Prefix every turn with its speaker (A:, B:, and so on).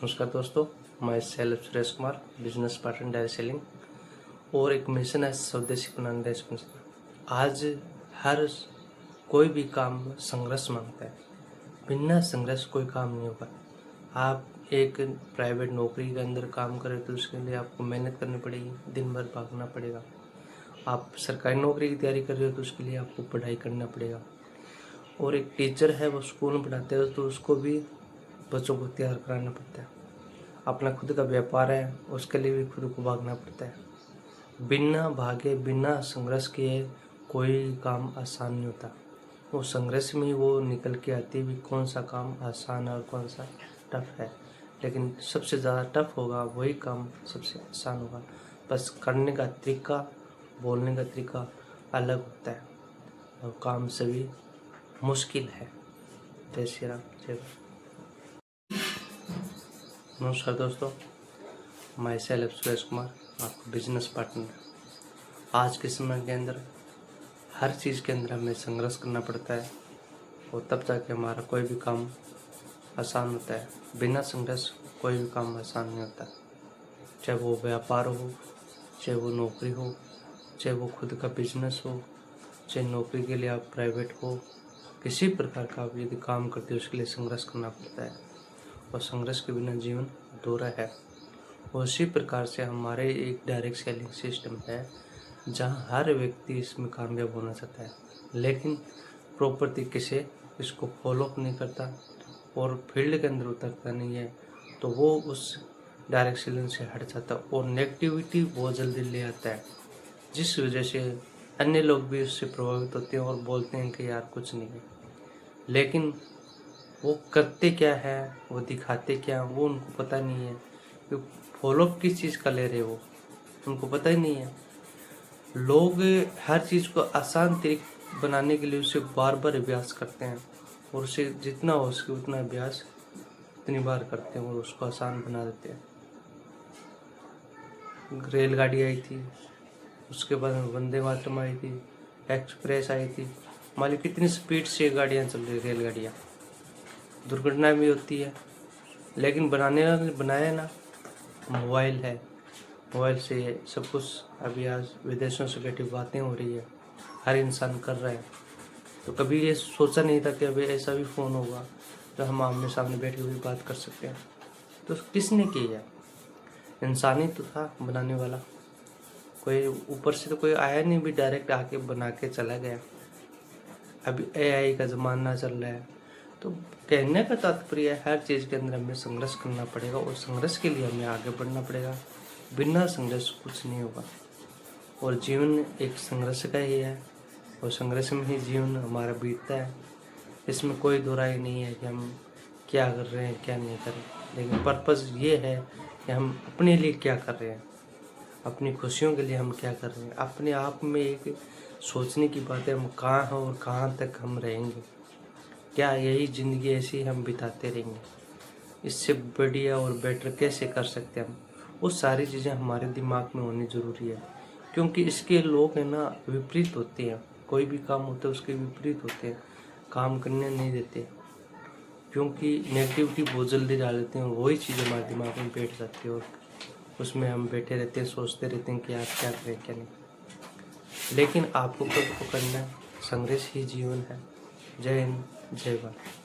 A: नमस्कार दोस्तों, मैं self Suresh Kumar, business partner direct selling और एक मिशन है स्वदेशी बनाने देश में। आज हर कोई भी काम संघर्ष मांगता है। बिना संघर्ष कोई काम नहीं होगा। आप एक प्राइवेट नौकरी के अंदर काम करें तो उसके लिए आपको मेहनत करनी पड़ेगी, दिन भर भागना पड़ेगा। आप सरकारी नौकरी की तैयारी कर रहे हो तो उसके लिए आपको पढ़ाई करना पड़ेगा। और एक टीचर है, वो स्कूल में पढ़ाते हो तो उसको भी बच्चों को तैयार कराना पड़ता है। अपना खुद का व्यापार है, उसके लिए भी खुद को भागना पड़ता है। बिना भागे, बिना संघर्ष किए कोई काम आसान नहीं होता। वो संघर्ष में ही वो निकल के आती है भी कौन सा काम आसान है और कौन सा टफ है। लेकिन सबसे ज़्यादा टफ होगा वही काम सबसे आसान होगा। बस करने का तरीका, बोलने का तरीका अलग होता है और काम सभी मुश्किल है। जय श्री राम, जय भारत। नमस्कार दोस्तों, मैं सेल्फ सुरेश कुमार, आपका बिजनेस पार्टनर। आज के समय के अंदर हर चीज़ के अंदर हमें संघर्ष करना पड़ता है और तब जाके हमारा कोई भी काम आसान होता है। बिना संघर्ष कोई भी काम आसान नहीं होता। चाहे वो व्यापार हो, चाहे वो नौकरी हो, चाहे वो खुद का बिजनेस हो, चाहे नौकरी के लिए आप प्राइवेट हो, किसी प्रकार का आप यदि काम करते हो उसके लिए संघर्ष करना पड़ता है और संघर्ष के बिना जीवन अधूरा है। उसी प्रकार से हमारे एक डायरेक्ट सेलिंग सिस्टम है जहां हर व्यक्ति इसमें कामयाब होना चाहता है, लेकिन प्रॉपर तरीके से इसको फॉलोअप नहीं करता और फील्ड के अंदर उतरता नहीं है, तो वो उस डायरेक्ट सेलिंग से हट जाता है और नेगेटिविटी बहुत जल्दी ले आता है, जिस वजह से अन्य लोग भी उससे प्रभावित होते हैं और बोलते हैं कि यार कुछ नहीं है। लेकिन वो करते क्या है, वो दिखाते क्या, वो उनको पता नहीं है कि फॉलोअप किस चीज़ का ले रहे हो, उनको पता ही नहीं है। लोग हर चीज़ को आसान तरीके बनाने के लिए उसे बार बार अभ्यास करते हैं और उसे जितना हो सके उतना अभ्यास इतनी बार करते हैं और उसको आसान बना देते हैं। रेलगाड़ी आई थी, उसके बाद वंदे मातरम आई थी, एक्सप्रेस आई थी। मान लो कितनी स्पीड से गाड़ियाँ चल रही, रेलगाड़ियाँ। दुर्घटना भी होती है, लेकिन बनाने वाले बनाया ना मोबाइल है। मोबाइल से सब कुछ अभी आज विदेशों से बैठी बातें हो रही है, हर इंसान कर रहा है। तो कभी ये सोचा नहीं था कि अभी ऐसा भी फ़ोन होगा तो हम आमने सामने बैठ के भी बात कर सकते हैं। तो किसने की है? इंसान ही तो था बनाने वाला। कोई ऊपर से तो कोई आया नहीं, भी डायरेक्ट आके बना के चला गया। अभी AI का ज़माना चल रहा है। तो कहने का तात्पर्य है हर चीज़ के अंदर हमें संघर्ष करना पड़ेगा और संघर्ष के लिए हमें आगे बढ़ना पड़ेगा। बिना संघर्ष कुछ नहीं होगा और जीवन एक संघर्ष का ही है और संघर्ष में ही जीवन हमारा बीतता है। इसमें कोई दो राय नहीं है कि हम क्या कर रहे हैं, क्या नहीं कर रहे, लेकिन पर्पज़ ये है कि हम अपने लिए क्या कर रहे हैं, अपनी खुशियों के लिए हम क्या कर रहे हैं। अपने आप में एक सोचने की बात है, हम कहाँ हैं और कहाँ तक हम रहेंगे। क्या यही ज़िंदगी ऐसी हम बिताते रहेंगे? इससे बढ़िया और बेटर कैसे कर सकते हैं हम? वो सारी चीज़ें हमारे दिमाग में होनी ज़रूरी है, क्योंकि इसके लोग हैं ना विपरीत होते हैं। कोई भी काम होता है उसके विपरीत होते हैं, काम करने नहीं देते, क्योंकि नेगेटिविटी बहुत जल्दी डाल देते हैं और वही चीज़ हमारे दिमाग में बैठ जाती है और उसमें हम बैठे रहते हैं, सोचते रहते हैं कि यार क्या करें क्या नहीं। लेकिन आपको कब को करना है, संघर्ष ही जीवन है। जय हिंद, जय भारत।